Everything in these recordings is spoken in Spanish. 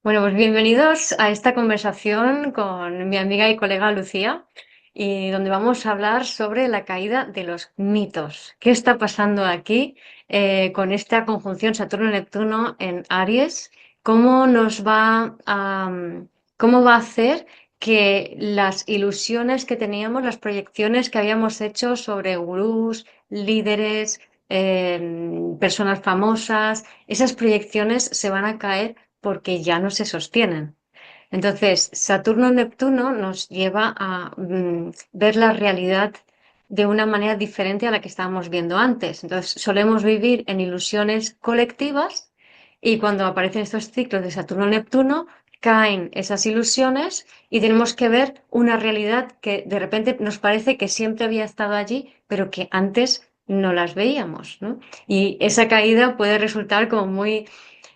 Bueno, pues bienvenidos a esta conversación con mi amiga y colega Lucía, y donde vamos a hablar sobre la caída de los mitos. ¿Qué está pasando aquí con esta conjunción Saturno-Neptuno en Aries? ¿Cómo nos va a, cómo va a hacer que las ilusiones que teníamos, las proyecciones que habíamos hecho sobre gurús, líderes, personas famosas, esas proyecciones se van a caer porque ya no se sostienen? Entonces, Saturno-Neptuno nos lleva a ver la realidad de una manera diferente a la que estábamos viendo antes. Entonces, solemos vivir en ilusiones colectivas y cuando aparecen estos ciclos de Saturno-Neptuno, caen esas ilusiones y tenemos que ver una realidad que de repente nos parece que siempre había estado allí, pero que antes no las veíamos, ¿no? Y esa caída puede resultar como muy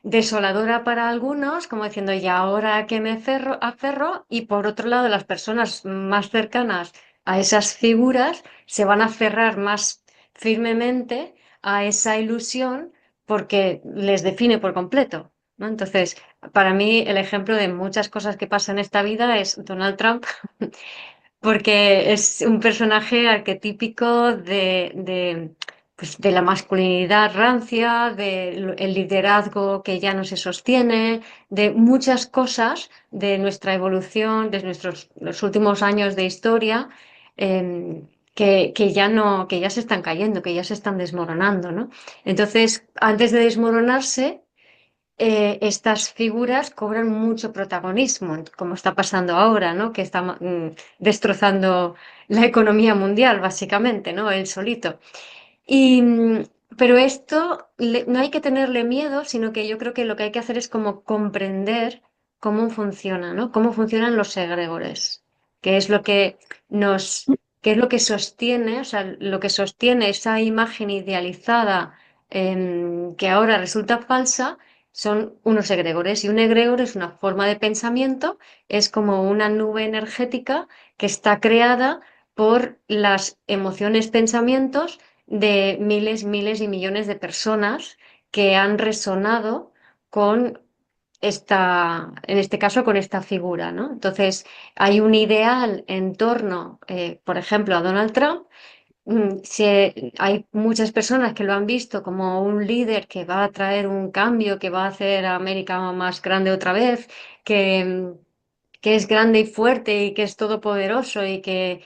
desoladora para algunos, como diciendo, ¿y ahora que me aferro? Y por otro lado, las personas más cercanas a esas figuras se van a aferrar más firmemente a esa ilusión porque les define por completo, ¿no? Entonces, para mí, el ejemplo de muchas cosas que pasan en esta vida es Donald Trump, porque es un personaje arquetípico pues, de la masculinidad rancia, del el liderazgo que ya no se sostiene, de muchas cosas de nuestra evolución, de nuestros los últimos años de historia, que ya no, que ya se están cayendo, que ya se están desmoronando, ¿no? Entonces, antes de desmoronarse, estas figuras cobran mucho protagonismo, como está pasando ahora, ¿no? Que está destrozando la economía mundial, básicamente, ¿no? Él solito. Y, pero esto no hay que tenerle miedo, sino que yo creo que lo que hay que hacer es como comprender cómo funciona, ¿no? Cómo funcionan los egregores, que es lo que nos, que es lo que sostiene, o sea, lo que sostiene esa imagen idealizada, que ahora resulta falsa, son unos egregores. Y un egregor es una forma de pensamiento, es como una nube energética que está creada por las emociones, pensamientos de miles, miles y millones de personas que han resonado con en este caso, con esta figura, ¿no? Entonces, hay un ideal en torno, por ejemplo, a Donald Trump. Hay muchas personas que lo han visto como un líder que va a traer un cambio, que va a hacer a América más grande otra vez, que, que es grande y fuerte y que es todopoderoso y que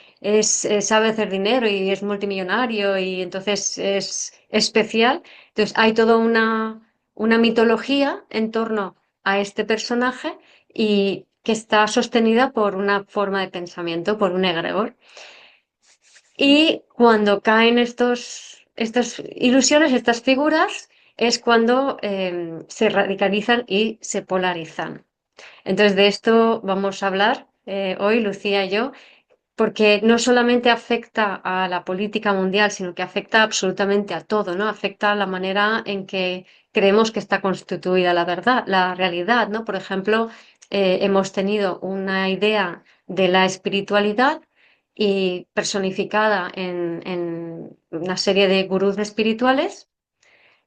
sabe hacer dinero y es multimillonario y entonces es especial. Entonces hay toda una mitología en torno a este personaje y que está sostenida por una forma de pensamiento, por un egregor. Y cuando caen estas ilusiones, estas figuras, es cuando se radicalizan y se polarizan. Entonces, de esto vamos a hablar hoy, Lucía y yo, porque no solamente afecta a la política mundial, sino que afecta absolutamente a todo, ¿no? Afecta a la manera en que creemos que está constituida la verdad, la realidad, ¿no? Por ejemplo, hemos tenido una idea de la espiritualidad y personificada en una serie de gurús espirituales,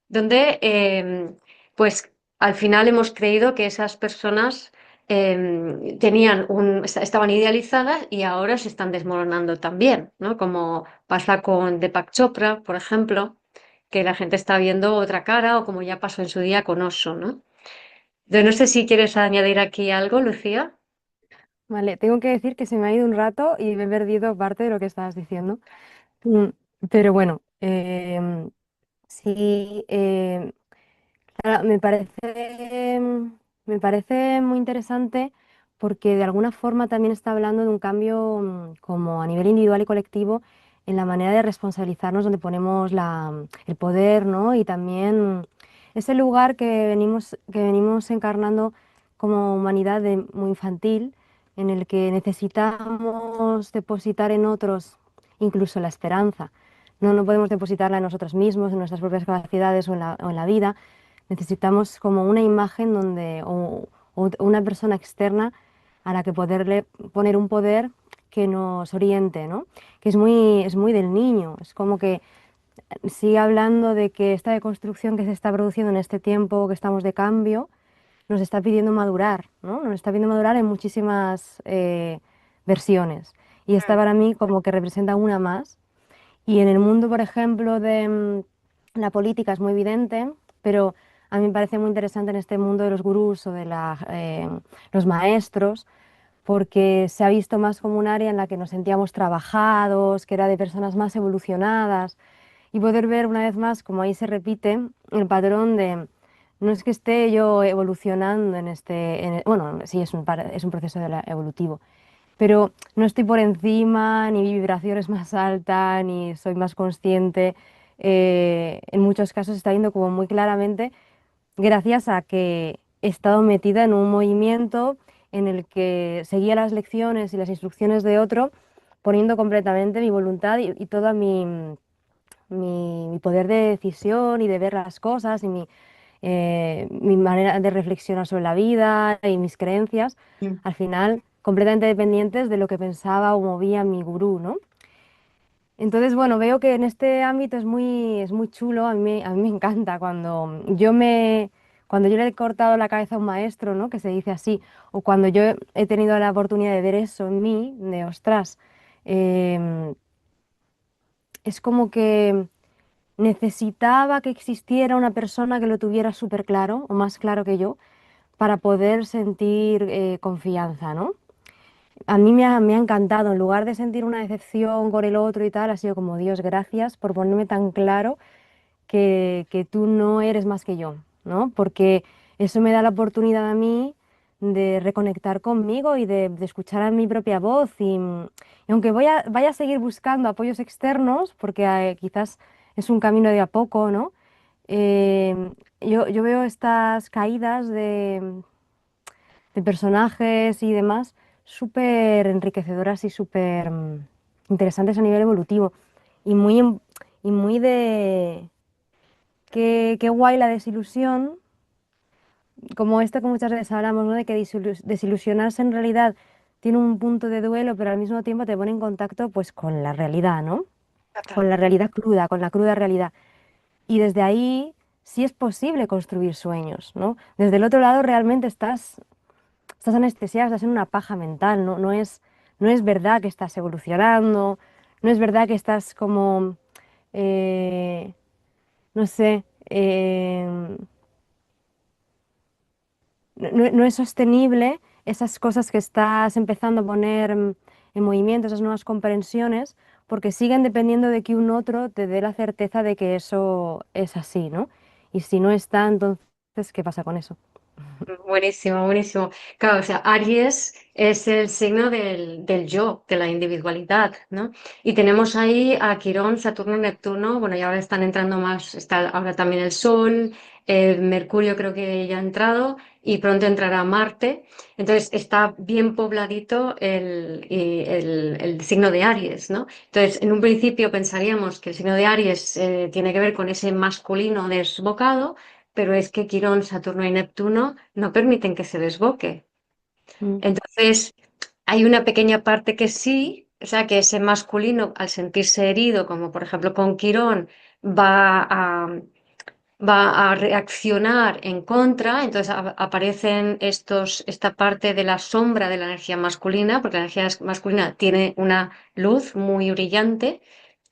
donde pues al final hemos creído que esas personas estaban idealizadas y ahora se están desmoronando también, ¿no? Como pasa con Deepak Chopra, por ejemplo, que la gente está viendo otra cara, o como ya pasó en su día con Osho, ¿no? Yo no sé si quieres añadir aquí algo, Lucía. Vale, tengo que decir que se me ha ido un rato y me he perdido parte de lo que estabas diciendo. Mm, Pero bueno, sí, claro, me parece muy interesante porque de alguna forma también está hablando de un cambio como a nivel individual y colectivo en la manera de responsabilizarnos donde ponemos el poder, ¿no? Y también ese lugar que venimos encarnando como humanidad muy infantil, en el que necesitamos depositar en otros incluso la esperanza. No podemos depositarla en nosotros mismos, en nuestras propias capacidades o en la vida. Necesitamos como una imagen o una persona externa a la que poderle poner un poder que nos oriente, ¿no? Que es muy del niño. Es como que sigue hablando de que esta deconstrucción que se está produciendo en este tiempo que estamos de cambio, nos está pidiendo madurar, ¿no? Nos está pidiendo madurar en muchísimas versiones. Y esta Mm. para mí como que representa una más. Y en el mundo, por ejemplo, de la política es muy evidente, pero a mí me parece muy interesante en este mundo de los gurús o de los maestros, porque se ha visto más como un área en la que nos sentíamos trabajados, que era de personas más evolucionadas, y poder ver una vez más como ahí se repite el patrón de, no es que esté yo evolucionando en bueno, sí, es un proceso evolutivo, pero no estoy por encima, ni mi vibración es más alta, ni soy más consciente. En muchos casos se está viendo como muy claramente gracias a que he estado metida en un movimiento en el que seguía las lecciones y las instrucciones de otro, poniendo completamente mi voluntad y toda mi poder de decisión y de ver las cosas y mi manera de reflexionar sobre la vida y mis creencias, Mm. al final completamente dependientes de lo que pensaba o movía mi gurú, ¿no? Entonces, bueno, veo que en este ámbito es muy chulo, a mí me encanta cuando yo le he cortado la cabeza a un maestro, ¿no? Que se dice así, o cuando yo he tenido la oportunidad de ver eso en mí, de ostras, em, es como que necesitaba que existiera una persona que lo tuviera súper claro, o más claro que yo, para poder sentir confianza, ¿no? A mí me ha encantado, en lugar de sentir una decepción con el otro y tal, ha sido como, Dios, gracias por ponerme tan claro que tú no eres más que yo, ¿no? Porque eso me da la oportunidad a mí de reconectar conmigo y de escuchar a mi propia voz. Y aunque vaya a seguir buscando apoyos externos, porque quizás es un camino de a poco, ¿no? Yo veo estas caídas de personajes y demás súper enriquecedoras y súper interesantes a nivel evolutivo. Y y muy de qué guay la desilusión, como esto que muchas veces hablamos, ¿no? De que desilusionarse en realidad tiene un punto de duelo, pero al mismo tiempo te pone en contacto pues con la realidad, ¿no? Total. Con la realidad cruda, con la cruda realidad. Y desde ahí sí es posible construir sueños, ¿no? Desde el otro lado realmente estás anestesiado, estás en una paja mental, no es verdad que estás evolucionando, no es verdad que estás como, eh, no sé, no es sostenible esas cosas que estás empezando a poner en movimiento, esas nuevas comprensiones, porque siguen dependiendo de que un otro te dé la certeza de que eso es así, ¿no? Y si no está, entonces, ¿qué pasa con eso? Buenísimo, buenísimo. Claro, o sea, Aries es el signo del yo, de la individualidad, ¿no? Y tenemos ahí a Quirón, Saturno, Neptuno, bueno, y ahora están entrando más, está ahora también el Sol, Mercurio creo que ya ha entrado y pronto entrará Marte. Entonces está bien pobladito el signo de Aries, ¿no? Entonces, en un principio pensaríamos que el signo de Aries tiene que ver con ese masculino desbocado, pero es que Quirón, Saturno y Neptuno no permiten que se desboque. Mm, Entonces, hay una pequeña parte que sí, o sea, que ese masculino, al sentirse herido, como por ejemplo con Quirón, va a, va a reaccionar en contra, entonces aparecen esta parte de la sombra de la energía masculina, porque la energía masculina tiene una luz muy brillante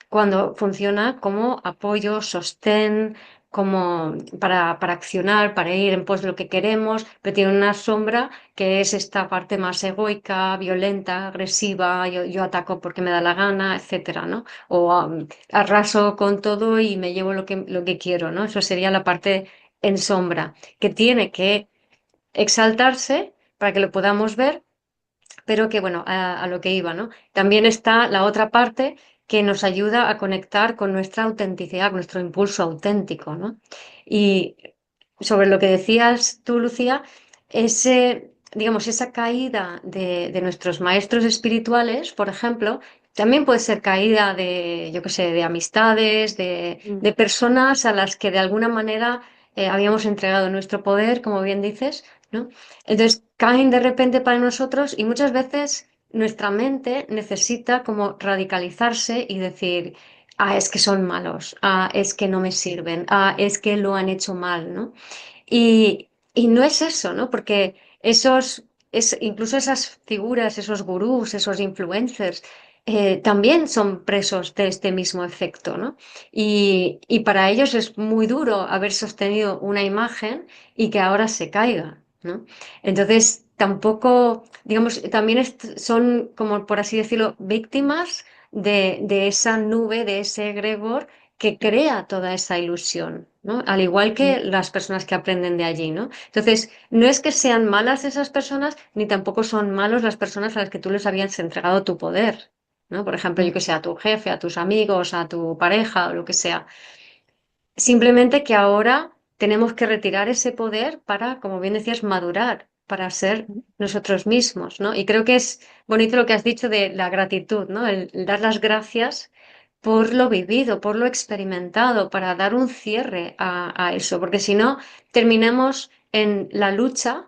cuando funciona como apoyo, sostén, como para accionar, para ir en pos de lo que queremos, pero tiene una sombra que es esta parte más egoica, violenta, agresiva, yo ataco porque me da la gana, etcétera, ¿no? O arraso con todo y me llevo lo que quiero, ¿no? Eso sería la parte en sombra, que tiene que exaltarse para que lo podamos ver, pero que bueno, a lo que iba, ¿no? También está la otra parte que nos ayuda a conectar con nuestra autenticidad, con nuestro impulso auténtico, ¿no? Y sobre lo que decías tú, Lucía, digamos, esa caída de nuestros maestros espirituales, por ejemplo, también puede ser caída de, yo qué sé, de amistades, mm, de personas a las que de alguna manera habíamos entregado nuestro poder, como bien dices, ¿no? Entonces caen de repente para nosotros y muchas veces nuestra mente necesita como radicalizarse y decir, ah, es que son malos, ah, es que no me sirven, ah, es que lo han hecho mal, ¿no? Y, Y no es eso, ¿no? Porque incluso esas figuras, esos gurús, esos influencers, también son presos de este mismo efecto, ¿no? Y para ellos es muy duro haber sostenido una imagen y que ahora se caiga, ¿no? Entonces, tampoco, digamos, también son, como por así decirlo, víctimas de esa nube, de ese egregor que crea toda esa ilusión, ¿no? Al igual que las personas que aprenden de allí, ¿no? Entonces, no es que sean malas esas personas, ni tampoco son malos las personas a las que tú les habías entregado tu poder, ¿no? Por ejemplo, yo Mm, que sé, a tu jefe, a tus amigos, a tu pareja o lo que sea. Simplemente que ahora tenemos que retirar ese poder para, como bien decías, madurar, para ser mm, nosotros mismos, ¿no? Y creo que es bonito lo que has dicho de la gratitud, ¿no? El dar las gracias por lo vivido, por lo experimentado, para dar un cierre a eso, porque si no, terminamos en la lucha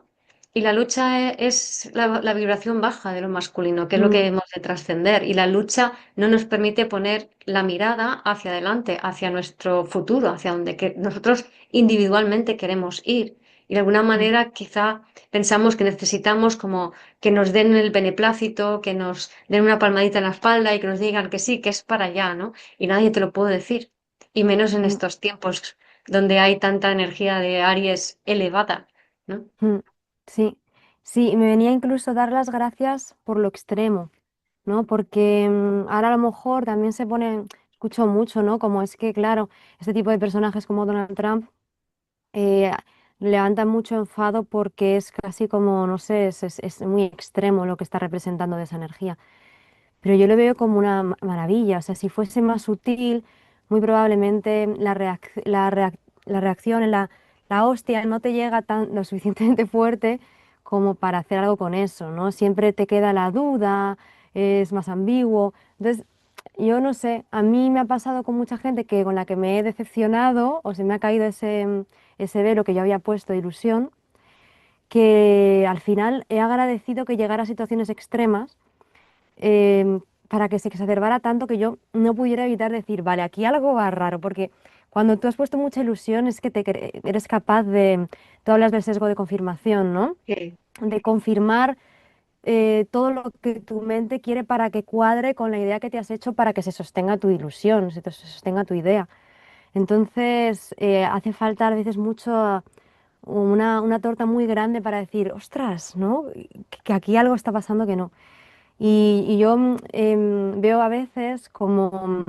y la lucha es la vibración baja de lo masculino, que es lo que mm, hemos de trascender. Y la lucha no nos permite poner la mirada hacia adelante, hacia nuestro futuro, hacia donde nosotros individualmente queremos ir. Y de alguna mm, manera quizá pensamos que necesitamos como que nos den el beneplácito, que nos den una palmadita en la espalda y que nos digan que sí, que es para allá, ¿no? Y nadie te lo puede decir. Y menos en mm, estos tiempos donde hay tanta energía de Aries elevada, ¿no? mm. Sí, sí, me venía incluso dar las gracias por lo extremo, ¿no? Porque ahora a lo mejor también se pone, escucho mucho, ¿no? Como es que, claro, este tipo de personajes como Donald Trump eh, levantan mucho enfado porque es casi como, no sé, es muy extremo lo que está representando de esa energía. Pero yo lo veo como una maravilla, o sea, si fuese más sutil, muy probablemente la reacción, la hostia no te llega tan lo suficientemente fuerte como para hacer algo con eso, ¿no? Siempre te queda la duda, es más ambiguo. Entonces, yo no sé, a mí me ha pasado con mucha gente que con la que me he decepcionado o se me ha caído ese velo que yo había puesto de ilusión, que al final he agradecido que llegara a situaciones extremas para que se exacerbara tanto que yo no pudiera evitar decir, vale, aquí algo va raro, porque cuando tú has puesto mucha ilusión es que eres capaz de, tú hablas del sesgo de confirmación, ¿no? Sí. De confirmar todo lo que tu mente quiere para que cuadre con la idea que te has hecho para que se sostenga tu ilusión, se sostenga tu idea. Entonces, hace falta a veces mucho una torta muy grande para decir, ostras, ¿no? Que aquí algo está pasando que no. Y yo veo a veces como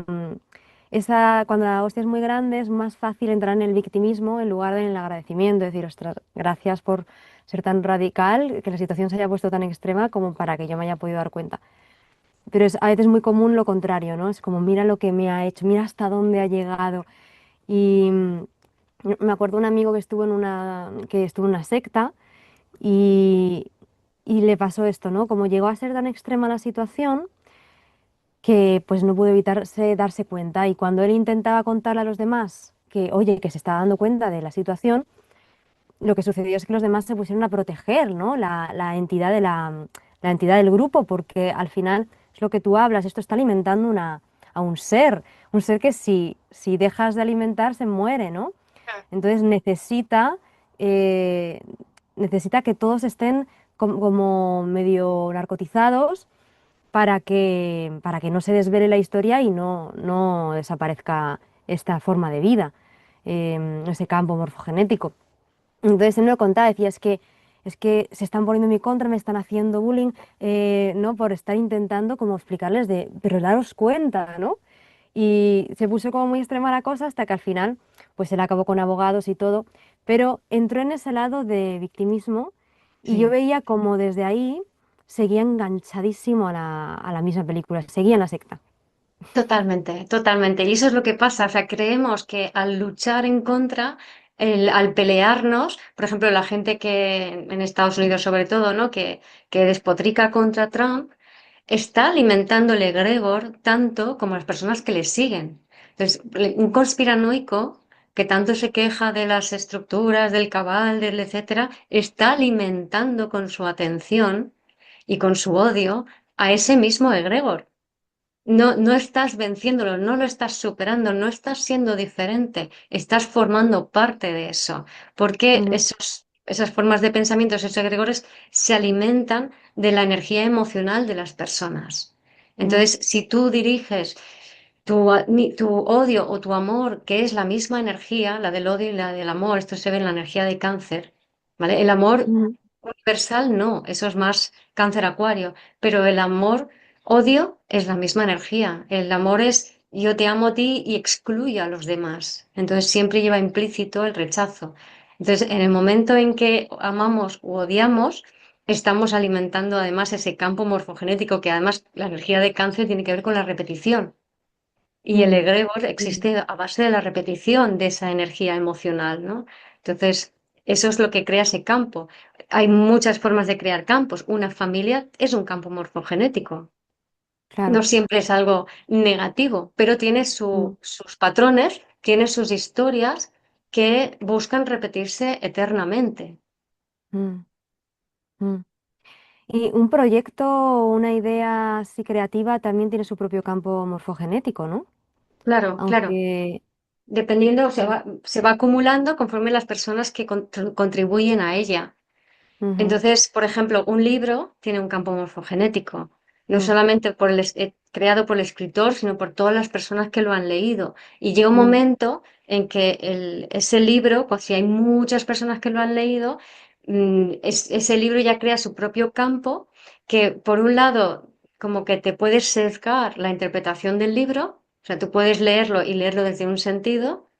cuando la hostia es muy grande es más fácil entrar en el victimismo en lugar de en el agradecimiento, decir, ostras, gracias por ser tan radical, que la situación se haya puesto tan extrema como para que yo me haya podido dar cuenta. Pero es a veces muy común lo contrario, ¿no? Es como, mira lo que me ha hecho, mira hasta dónde ha llegado. Y me acuerdo un amigo que estuvo en una secta y, y le pasó esto, ¿no? Como llegó a ser tan extrema la situación que pues no pudo evitarse darse cuenta y cuando él intentaba contarle a los demás que, oye, que se estaba dando cuenta de la situación, lo que sucedió es que los demás se pusieron a proteger, ¿no? La entidad la entidad del grupo, porque al final es lo que tú hablas, esto está alimentando a un ser que si dejas de alimentar se muere, ¿no? Entonces eh, necesita que todos estén como medio narcotizados para que no se desvele la historia y no desaparezca esta forma de vida, ese campo morfogenético. Entonces él me lo contaba, decía, es que se están poniendo en mi contra, me están haciendo bullying, ¿no? Por estar intentando como explicarles pero daros cuenta, ¿no? Y se puso como muy extrema la cosa hasta que al final, pues él acabó con abogados y todo, pero entró en ese lado de victimismo y yo Sí. veía como desde ahí seguía enganchadísimo a a la misma película, seguía en la secta. Totalmente, totalmente. Y eso es lo que pasa. O sea, creemos que al luchar en contra, al pelearnos, por ejemplo, la gente que en Estados Unidos sobre todo, ¿no? Que despotrica contra Trump, está alimentando el egregor tanto como las personas que le siguen. Entonces, un conspiranoico que tanto se queja de las estructuras, del cabal, del etcétera, está alimentando con su atención y con su odio a ese mismo egregor. No, no estás venciéndolo, no lo estás superando, no estás siendo diferente, estás formando parte de eso. Porque Ujú, esas formas de pensamiento, esos egregores, se alimentan de la energía emocional de las personas. mm, Entonces, si tú diriges tu odio o tu amor, que es la misma energía, la del odio y la del amor, esto se ve en la energía de cáncer, ¿vale? El amor mm, universal no, eso es más cáncer acuario, pero el amor, odio es la misma energía. El amor es yo te amo a ti y excluyo a los demás. Entonces siempre lleva implícito el rechazo. Entonces, en el momento en que amamos u odiamos, estamos alimentando además ese campo morfogenético, que además la energía de cáncer tiene que ver con la repetición. Y el mm, egregor mm, existe a base de la repetición de esa energía emocional, ¿no? Entonces, eso es lo que crea ese campo. Hay muchas formas de crear campos. Una familia es un campo morfogenético. No claro. siempre es algo negativo, pero tiene Mm, sus patrones, tiene sus historias que buscan repetirse eternamente. mm, mm. Y un proyecto, una idea así creativa también tiene su propio campo morfogenético, ¿no? Claro, claro. Aunque... Dependiendo, se va acumulando conforme las personas que contribuyen a ella. Ujú, Entonces, por ejemplo, un libro tiene un campo morfogenético, no mm, solamente creado por el escritor, sino por todas las personas que lo han leído. Y llega un mm, momento en que ese libro, pues si hay muchas personas que lo han leído, ese libro ya crea su propio campo, que por un lado, como que te puedes sesgar la interpretación del libro, o sea, tú puedes leerlo y leerlo desde un sentido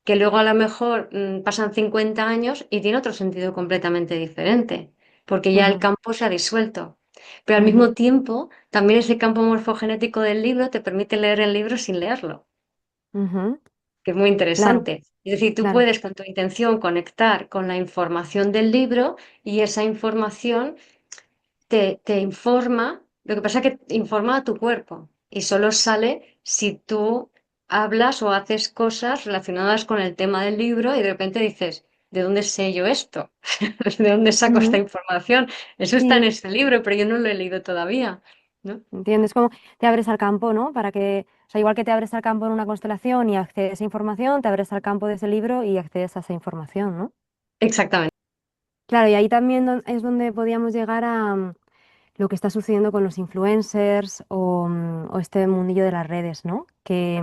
que luego a lo mejor pasan 50 años y tiene otro sentido completamente diferente, porque ya el ujú, campo se ha disuelto. Pero al ujú, mismo tiempo, también ese campo morfogenético del libro te permite leer el libro sin leerlo, ujú. que es muy Claro, interesante. Es decir, tú claro. puedes con tu intención conectar con la información del libro y esa información te informa, lo que pasa es que informa a tu cuerpo y solo sale si tú hablas o haces cosas relacionadas con el tema del libro y de repente dices, ¿de dónde sé yo esto? ¿De dónde saco esta Ujú, información? Eso está en sí, este libro, pero yo no lo he leído todavía, ¿no? entiendes cómo te abres al campo, ¿no? Para que, o sea, igual que te abres al campo en una constelación y accedes a información, te abres al campo de ese libro y accedes a esa información, ¿no? Exactamente. Claro, y ahí también es donde podíamos llegar a lo que está sucediendo con los influencers o este mundillo de las redes, ¿no? Que,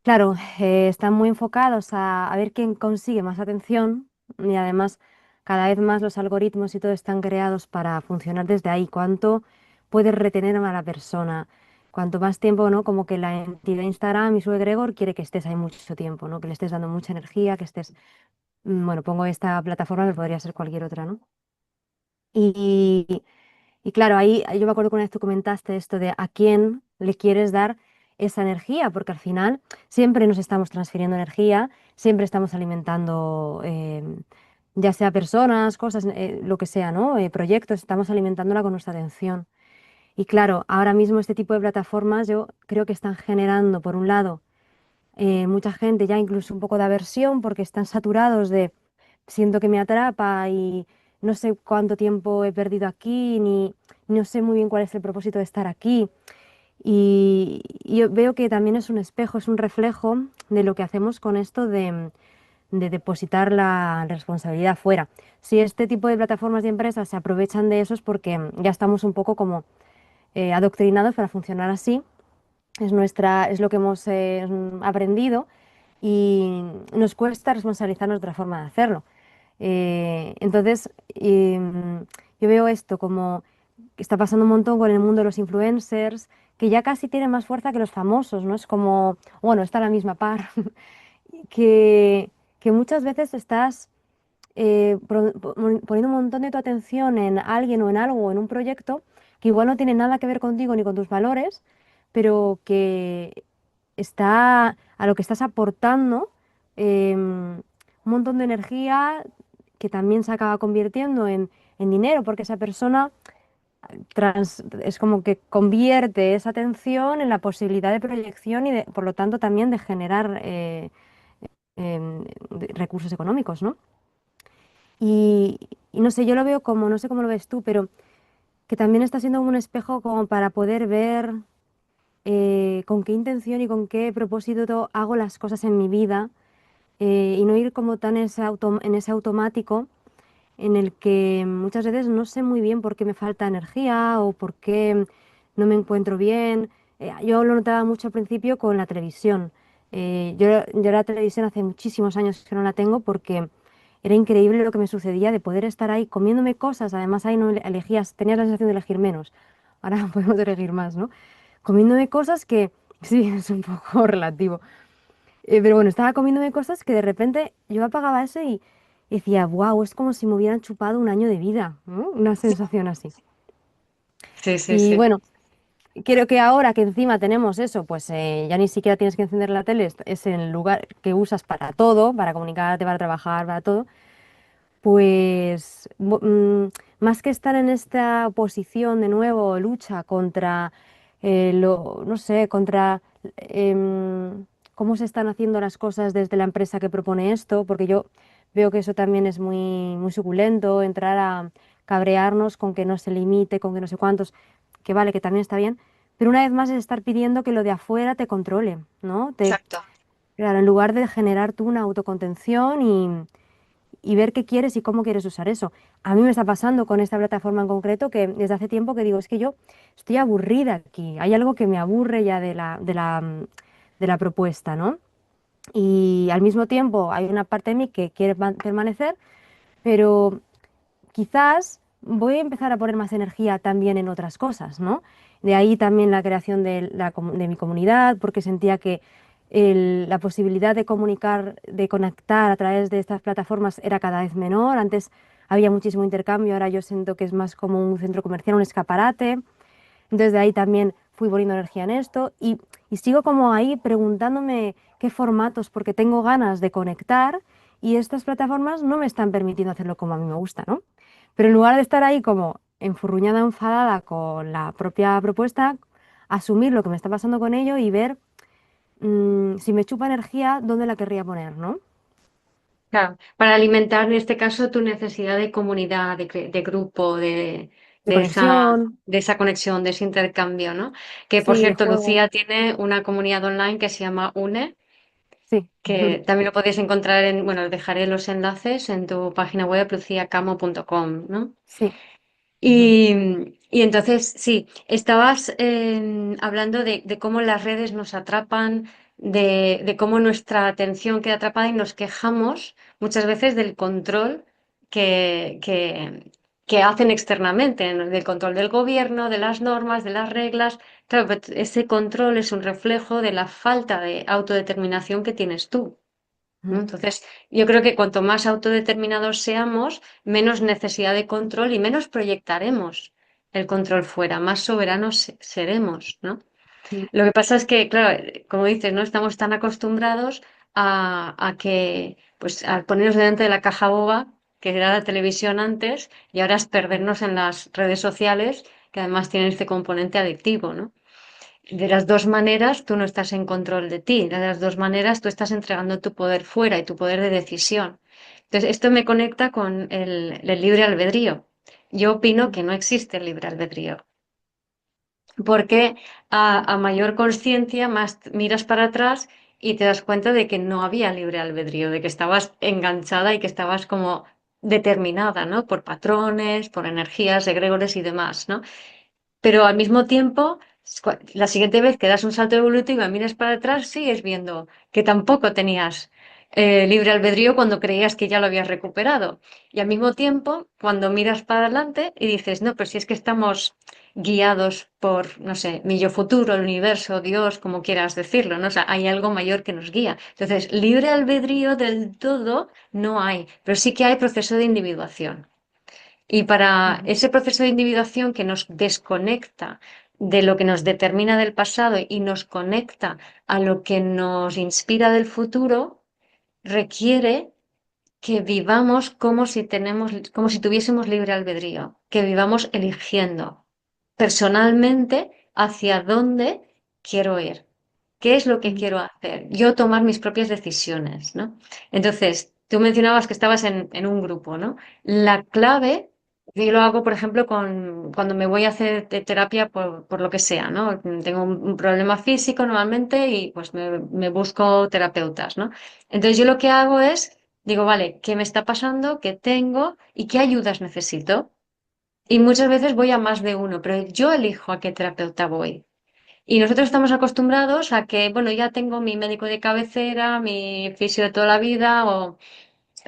claro, están muy enfocados a ver quién consigue más atención y además cada vez más los algoritmos y todo están creados para funcionar desde ahí. ¿Cuánto puedes retener a la persona? Cuanto más tiempo, ¿no? Como que la entidad Instagram y su egregor quiere que estés ahí mucho tiempo, ¿no? Que le estés dando mucha energía, que estés, bueno, pongo esta plataforma, pero podría ser cualquier otra, ¿no? Y, y claro, ahí yo me acuerdo que una vez tú comentaste esto de a quién le quieres dar esa energía, porque al final siempre nos estamos transfiriendo energía, siempre estamos alimentando, ya sea personas, cosas, lo que sea, ¿no? Proyectos, estamos alimentándola con nuestra atención. Y claro, ahora mismo este tipo de plataformas yo creo que están generando, por un lado, mucha gente ya incluso un poco de aversión porque están saturados de siento que me atrapa y no sé cuánto tiempo he perdido aquí, ni no sé muy bien cuál es el propósito de estar aquí. Y yo veo que también es un espejo, es un reflejo de lo que hacemos con esto de depositar la responsabilidad fuera. Si este tipo de plataformas y empresas se aprovechan de eso es porque ya estamos un poco como adoctrinados para funcionar así, es lo que hemos aprendido y nos cuesta responsabilizarnos de otra forma de hacerlo. Entonces, yo veo esto como que está pasando un montón con el mundo de los influencers, que ya casi tienen más fuerza que los famosos, ¿no? Es como, bueno, está a la misma par, que, que muchas veces estás poniendo un montón de tu atención en alguien o en algo o en un proyecto que igual no tiene nada que ver contigo ni con tus valores, pero que está a lo que estás aportando un montón de energía que también se acaba convirtiendo en dinero, porque esa persona es como que convierte esa atención en la posibilidad de proyección y por lo tanto también de generar recursos económicos, ¿no? Y no sé, yo lo veo como, no sé cómo lo ves tú, pero que también está siendo como un espejo como para poder ver con qué intención y con qué propósito hago las cosas en mi vida y no ir como tan en ese automático en el que muchas veces no sé muy bien por qué me falta energía o por qué no me encuentro bien. Yo lo notaba mucho al principio con la televisión. Yo la televisión hace muchísimos años que no la tengo porque era increíble lo que me sucedía de poder estar ahí comiéndome cosas. Además ahí no elegías, tenías la sensación de elegir menos. Ahora podemos elegir más, ¿no? Comiéndome cosas que, sí, es un poco relativo. Pero bueno, estaba comiéndome cosas que de repente yo apagaba eso y decía, wow, es como si me hubieran chupado un año de vida, ¿no? Una sensación así. Sí, sí, Y sí. bueno, creo que ahora que encima tenemos eso, pues ya ni siquiera tienes que encender la tele, es el lugar que usas para todo, para comunicarte, para trabajar, para todo, pues más que estar en esta oposición de nuevo, lucha contra no sé, contra cómo se están haciendo las cosas desde la empresa que propone esto, porque yo veo que eso también es muy suculento, entrar a cabrearnos con que no se limite, con que no sé cuántos, que vale, que también está bien, pero una vez más es estar pidiendo que lo de afuera te controle, ¿no? Exacto. Claro, en lugar de generar tú una autocontención y ver qué quieres y cómo quieres usar eso. A mí me está pasando con esta plataforma en concreto que desde hace tiempo que digo, es que yo estoy aburrida aquí, hay algo que me aburre ya de la propuesta, ¿no? Y al mismo tiempo hay una parte de mí que quiere permanecer, pero quizás voy a empezar a poner más energía también en otras cosas, ¿no? De ahí también la creación de mi comunidad, porque sentía que la posibilidad de comunicar, de conectar a través de estas plataformas era cada vez menor. Antes había muchísimo intercambio, ahora yo siento que es más como un centro comercial, un escaparate. Entonces de ahí también fui poniendo energía en esto y sigo como ahí preguntándome qué formatos, porque tengo ganas de conectar y estas plataformas no me están permitiendo hacerlo como a mí me gusta, ¿no? Pero en lugar de estar ahí como enfurruñada, enfadada con la propia propuesta, asumir lo que me está pasando con ello y ver si me chupa energía, ¿dónde la querría poner, ¿no? Claro, para alimentar en este caso tu necesidad de comunidad, de grupo, De conexión, de esa conexión, de ese intercambio, ¿no? Que por sí, de cierto, juego, Lucía tiene una comunidad online que se llama UNE, sí, que también lo podéis encontrar en, bueno, dejaré los enlaces en tu página web luciacamo.com, ¿no? sí, Y, y entonces, sí, estabas hablando de cómo las redes nos atrapan, de cómo nuestra atención queda atrapada y nos quejamos muchas veces del control que, que, que hacen externamente, ¿no? Del control del gobierno, de las normas, de las reglas. Claro, pero ese control es un reflejo de la falta de autodeterminación que tienes tú, ¿no? Entonces, yo creo que cuanto más autodeterminados seamos, menos necesidad de control y menos proyectaremos el control fuera, más soberanos seremos, ¿no? Lo que pasa es que, claro, como dices, no estamos tan acostumbrados a que, pues, a ponernos delante de la caja boba, que era la televisión antes, y ahora es perdernos en las redes sociales, que además tienen este componente adictivo, ¿no? De las dos maneras, tú no estás en control de ti. De las dos maneras, tú estás entregando tu poder fuera y tu poder de decisión. Entonces, esto me conecta con el libre albedrío. Yo opino que no existe el libre albedrío, porque a mayor conciencia, más miras para atrás y te das cuenta de que no había libre albedrío, de que estabas enganchada y que estabas como determinada, ¿no? Por patrones, por energías, egregores y demás, ¿no? Pero al mismo tiempo, la siguiente vez que das un salto evolutivo y miras para atrás, sigues viendo que tampoco tenías libre albedrío cuando creías que ya lo habías recuperado. Y al mismo tiempo, cuando miras para adelante y dices, no, pues si es que estamos guiados por, no sé, mi yo futuro, el universo, Dios, como quieras decirlo, ¿no? O sea, hay algo mayor que nos guía. Entonces, libre albedrío del todo no hay, pero sí que hay proceso de individuación. Y para Ujú, ese proceso de individuación que nos desconecta de lo que nos determina del pasado y nos conecta a lo que nos inspira del futuro, requiere que vivamos como si como si tuviésemos libre albedrío, que vivamos eligiendo personalmente hacia dónde quiero ir, qué es lo que ujú, quiero hacer, yo tomar mis propias decisiones, ¿no? Entonces, tú mencionabas que estabas en un grupo, ¿no? La clave Yo lo hago, por ejemplo, cuando me voy a hacer terapia por lo que sea, ¿no? Tengo un problema físico normalmente y pues me busco terapeutas, ¿no? Entonces yo lo que hago es, digo, vale, ¿qué me está pasando? ¿Qué tengo? ¿Y qué ayudas necesito? Y muchas veces voy a más de uno, pero yo elijo a qué terapeuta voy. Y nosotros estamos acostumbrados a que, bueno, ya tengo mi médico de cabecera, mi fisio de toda la vida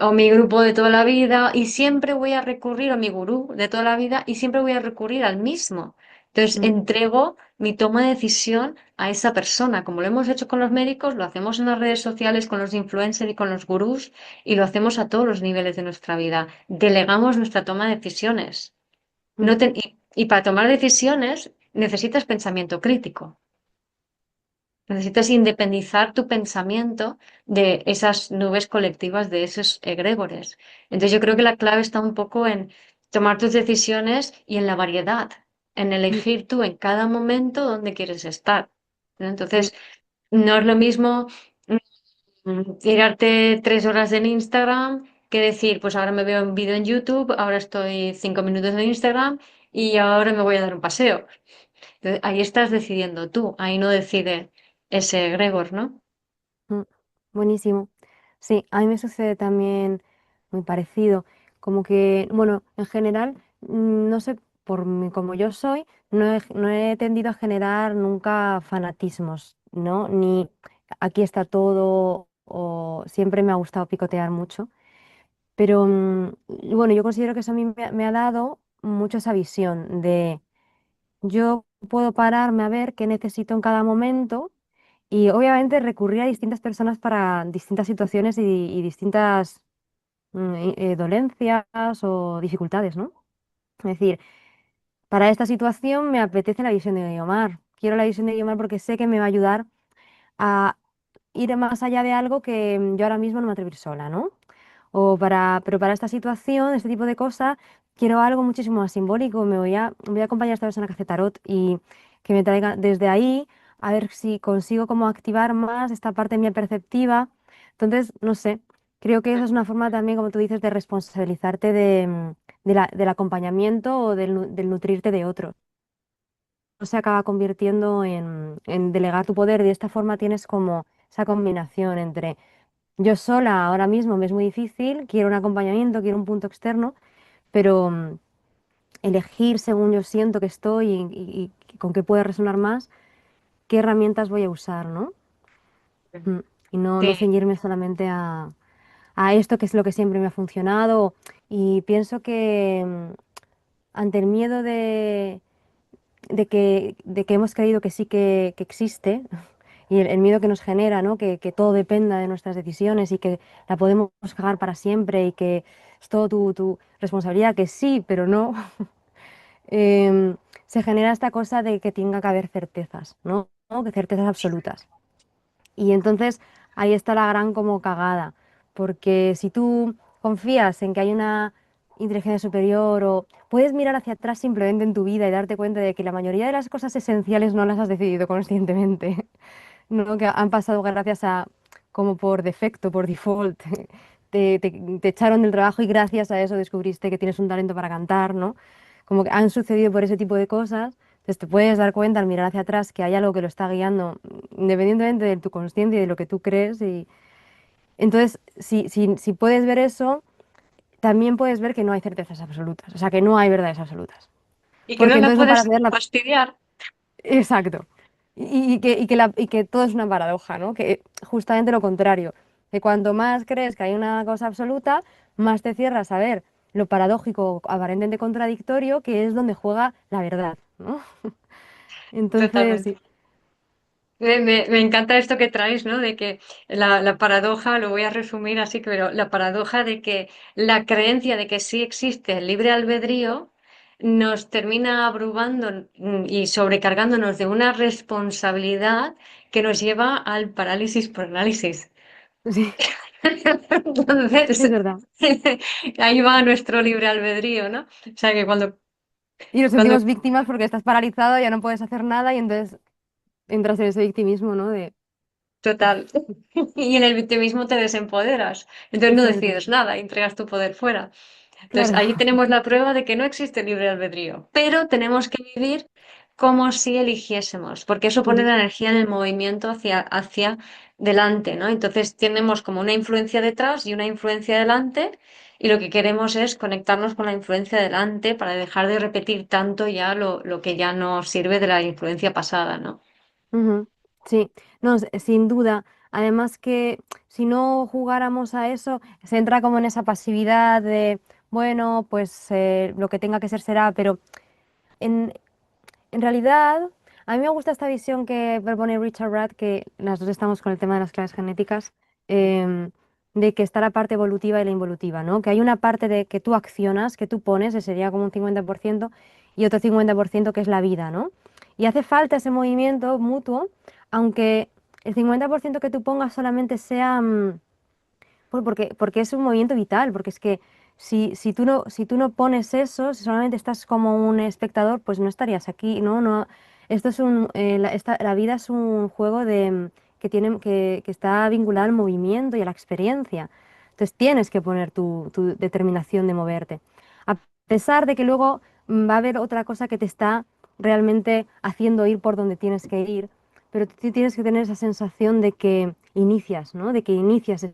o mi grupo de toda la vida y siempre voy a recurrir a mi gurú de toda la vida y siempre voy a recurrir al mismo. Entonces, Mm, entrego mi toma de decisión a esa persona. Como lo hemos hecho con los médicos, lo hacemos en las redes sociales, con los influencers y con los gurús y lo hacemos a todos los niveles de nuestra vida. Delegamos nuestra toma de decisiones. mm, Y para tomar decisiones necesitas pensamiento crítico. Necesitas independizar tu pensamiento de esas nubes colectivas, de esos egregores. Entonces yo creo que mm, la clave está un poco en tomar tus decisiones y en la variedad, en mm, elegir tú en cada momento dónde quieres estar, ¿no? mm. Entonces no es lo mismo tirarte 3 horas en Instagram que decir, pues ahora me veo un vídeo en YouTube, ahora estoy 5 minutos en Instagram y ahora me voy a dar un paseo. Entonces, ahí estás decidiendo tú, ahí no decide ese egregor, ¿no? Mm, buenísimo. Sí, a mí me sucede también muy parecido. Como que, bueno, en general, no sé, como yo soy, no he tendido a generar nunca fanatismos, ¿no? Ni aquí está todo, o siempre me ha gustado picotear mucho. Pero bueno, yo considero que eso a mí me ha dado mucho esa visión de yo puedo pararme a ver qué necesito en cada momento y obviamente recurrir a distintas personas para distintas situaciones y distintas dolencias o dificultades, ¿no? Es decir, para esta situación me apetece la visión de Guiomar. Quiero la visión de Guiomar porque sé que me va a ayudar a ir más allá de algo que yo ahora mismo no me atrevo a ir sola, ¿no? Pero para esta situación, este tipo de cosas, quiero algo muchísimo más simbólico. Voy a acompañar a esta persona que hace tarot y que me traiga desde ahí a ver si consigo como activar más esta parte mía perceptiva. Entonces, no sé, creo que esa es una forma también, como tú dices, de responsabilizarte del acompañamiento o del nutrirte de otros. Se acaba convirtiendo en delegar tu poder. De esta forma tienes como esa combinación entre yo sola ahora mismo me es muy difícil, quiero un acompañamiento, quiero un punto externo, pero elegir según yo siento que estoy y con qué puede resonar más, qué herramientas voy a usar, ¿no? Mm, Y no Sí, ceñirme solamente a esto que es lo que siempre me ha funcionado. Y pienso que ante el miedo de que hemos creído que sí que existe, y el miedo que nos genera, ¿no? Que todo dependa de nuestras decisiones y que la podemos cagar para siempre y que es todo tu responsabilidad, que sí, pero no, se genera esta cosa de que tenga que haber certezas, ¿no? ¿No? Que certezas absolutas. Y entonces ahí está la gran como cagada, porque si tú confías en que hay una inteligencia superior o puedes mirar hacia atrás simplemente en tu vida y darte cuenta de que la mayoría de las cosas esenciales no las has decidido conscientemente, ¿no? Que han pasado gracias a, como por defecto, por default. Te echaron del trabajo y gracias a eso descubriste que tienes un talento para cantar, ¿no? Como que han sucedido por ese tipo de cosas. Entonces te puedes dar cuenta al mirar hacia atrás que hay algo que lo está guiando, independientemente de tu consciencia y de lo que tú crees. Y entonces, si puedes ver eso, también puedes ver que no hay certezas absolutas, o sea, que no hay verdades absolutas. y que no Porque la entonces no paras puedes de ver la. fastidiar. Exacto. Y que todo es una paradoja, ¿no? Que justamente lo contrario, que cuanto más crees que hay una cosa absoluta, más te cierras a ver lo paradójico, aparentemente contradictorio, que es donde juega la verdad, ¿no? Entonces, Totalmente. sí, Me encanta esto que traes, ¿no? De que la paradoja, lo voy a resumir así, pero la paradoja de que la creencia de que sí existe el libre albedrío nos termina abrumando y sobrecargándonos de una responsabilidad que nos lleva al parálisis por análisis. sí, es Entonces, verdad. ahí va nuestro libre albedrío, ¿no? O sea que Y nos cuando sentimos víctimas porque estás paralizado, ya no puedes hacer nada y entonces entras en ese victimismo, ¿no? total. Y en el victimismo te desempoderas. Entonces no Exacto. decides nada, y entregas tu poder fuera. Entonces, claro. ahí tenemos la prueba de que no existe libre albedrío, pero tenemos que vivir como si eligiésemos, porque eso pone Ujú, la energía en el movimiento hacia delante, ¿no? Entonces, tenemos como una influencia detrás y una influencia delante, y lo que queremos es conectarnos con la influencia delante para dejar de repetir tanto ya lo que ya nos sirve de la influencia pasada, ¿no? ujú. Sí, no, sin duda. Además que si no jugáramos a eso, se entra como en esa pasividad de, bueno, pues lo que tenga que ser será, pero en, en realidad, a mí me gusta esta visión que propone Richard Rudd, que las dos estamos con el tema de las claves genéticas, em, de que está la parte evolutiva y la involutiva, ¿no? Que hay una parte de que tú accionas, que tú pones, que sería como un 50%, y otro 50% que es la vida, ¿no? Y hace falta ese movimiento mutuo, aunque el 50% que tú pongas solamente sea, porque es un movimiento vital, porque es que si tú no pones eso, si solamente estás como un espectador, pues no estarías aquí, ¿no? No, esto es la vida es un juego que está vinculado al movimiento y a la experiencia. Entonces tienes que poner tu determinación de moverte. A pesar de que luego va a haber otra cosa que te está realmente haciendo ir por donde tienes que ir, pero tú tienes que tener esa sensación de que inicias, ¿no? De que inicias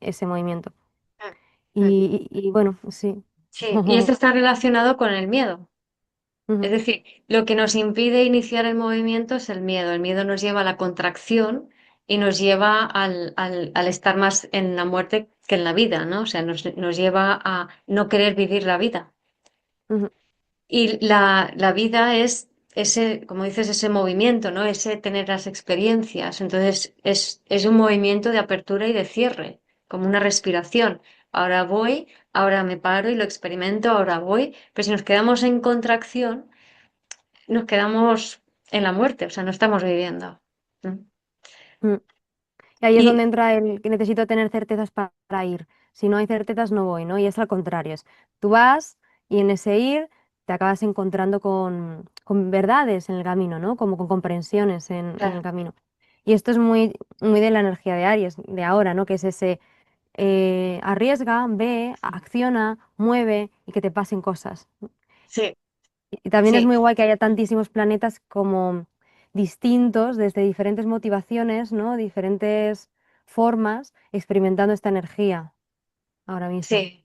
ese movimiento. Mm. Y bueno, sí. Sí, y esto está relacionado con el miedo. Es Ujú, decir, lo que nos impide iniciar el movimiento es el miedo. El miedo nos lleva a la contracción y nos lleva al estar más en la muerte que en la vida, ¿no? O sea, nos lleva a no querer vivir la vida. ujú, Y la vida es ese, como dices, ese movimiento, ¿no? Ese tener las experiencias. Entonces, es un movimiento de apertura y de cierre, como una respiración. Ahora voy, ahora me paro y lo experimento, ahora voy. Pero si nos quedamos en contracción, nos quedamos en la muerte, o sea, no estamos viviendo. ¿Mm? ujú. Y ahí es donde Y entra el que necesito tener certezas para ir. Si no hay certezas, no voy, ¿no? Y es al contrario. Tú vas y en ese ir te acabas encontrando con verdades en el camino, ¿no? Como con comprensiones en el claro, camino. Y esto es muy de la energía de Aries, de ahora, ¿no? Que es ese arriesga, ve, acciona, mueve y que te pasen cosas. sí, Y también es sí, muy guay que haya tantísimos planetas como distintos, desde diferentes motivaciones, ¿no? Diferentes formas, experimentando esta energía ahora mismo. sí.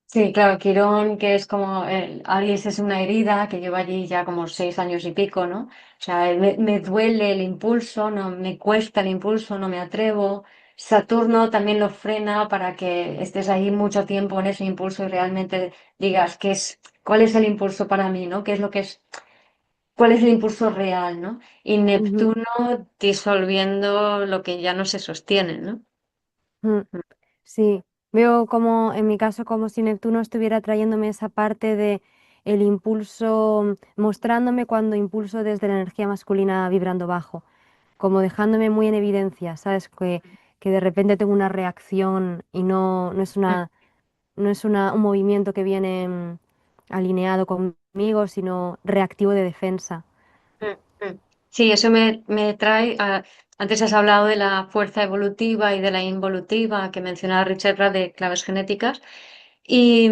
Sí, claro, Quirón, que es como el Aries es una herida que lleva allí ya como 6 años y pico, ¿no? O sea, me duele el impulso, no me cuesta el impulso, no me atrevo. Saturno también lo frena para que estés ahí mucho tiempo en ese impulso y realmente digas cuál es el impulso para mí, ¿no? ¿Qué es lo que es, cuál es el impulso real, ¿no? Y Ujú, Neptuno disolviendo lo que ya no se sostiene, ¿no? ujú. Sí, veo como, en mi caso, como si Neptuno estuviera trayéndome esa parte de el impulso, mostrándome cuando impulso desde la energía masculina vibrando bajo, como dejándome muy en evidencia, ¿sabes? Que de repente tengo una reacción y no es Mm, un movimiento que viene alineado conmigo, sino reactivo de defensa. mm. Sí, eso me trae antes has hablado de la fuerza evolutiva y de la involutiva que mencionaba Richard Pratt de claves genéticas. Y